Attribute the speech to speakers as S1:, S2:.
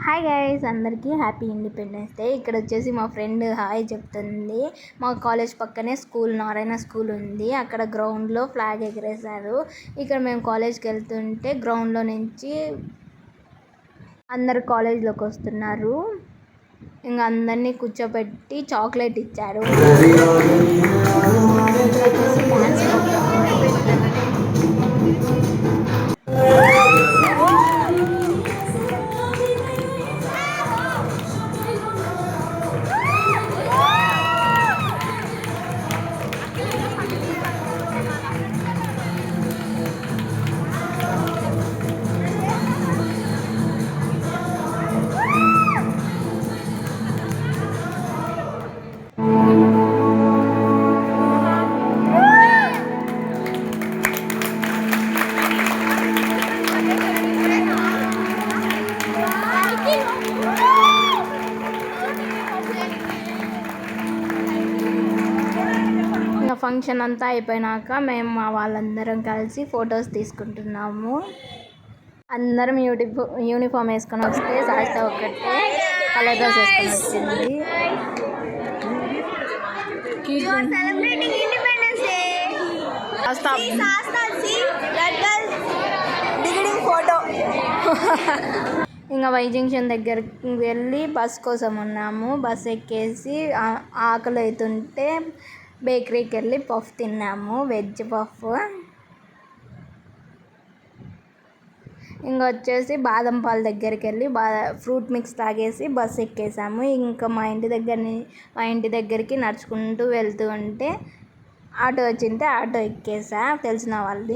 S1: Hi guys, అందరికీ happy independence day. ఇక్కడ వచ్చేసి మా ఫ్రెండ్ హాయ్ చెప్తుంది. మా కాలేజ్ పక్కనే స్కూల్, నారాయణ స్కూల్ ఉంది. అక్కడ గ్రౌండ్లో ఫ్లాగ్ ఎగరేశారు. ఇక్కడ మేము కాలేజ్కి వెళ్తుంటే గ్రౌండ్లో నుంచి అందరు కాలేజ్లోకి వస్తున్నారు. ఇంకా అందరినీ కూర్చోబెట్టి చాక్లెట్ ఇచ్చారు. ఫంక్షన్ అంతా అయిపోయినాక మేము మా వాళ్ళందరం కలిసి ఫొటోస్ తీసుకుంటున్నాము. అందరం యూనిఫామ్ వేసుకొని వస్తే సాయిత ఒకటే కలర్ డ్రెస్ వేసుకొని వచ్చింది. ఇంకా వై జంక్షన్ దగ్గరికి వెళ్ళి బస్ కోసం ఉన్నాము. బస్ ఎక్కేసి ఆకలి అవుతుంటే బేకరీకి వెళ్ళి పఫ్ తిన్నాము, వెజ్ పఫ్. ఇంకా వచ్చేసి బాదం పాల దగ్గరికి వెళ్ళి ఫ్రూట్ మిక్స్ తాగేసి బస్ ఎక్కేసాము. ఇంకా మా ఇంటి దగ్గరికి నడుచుకుంటూ వెళ్తూ ఉంటే ఆటో వచ్చింటే ఆటో ఎక్కేసా తెలిసిన వాళ్ళది.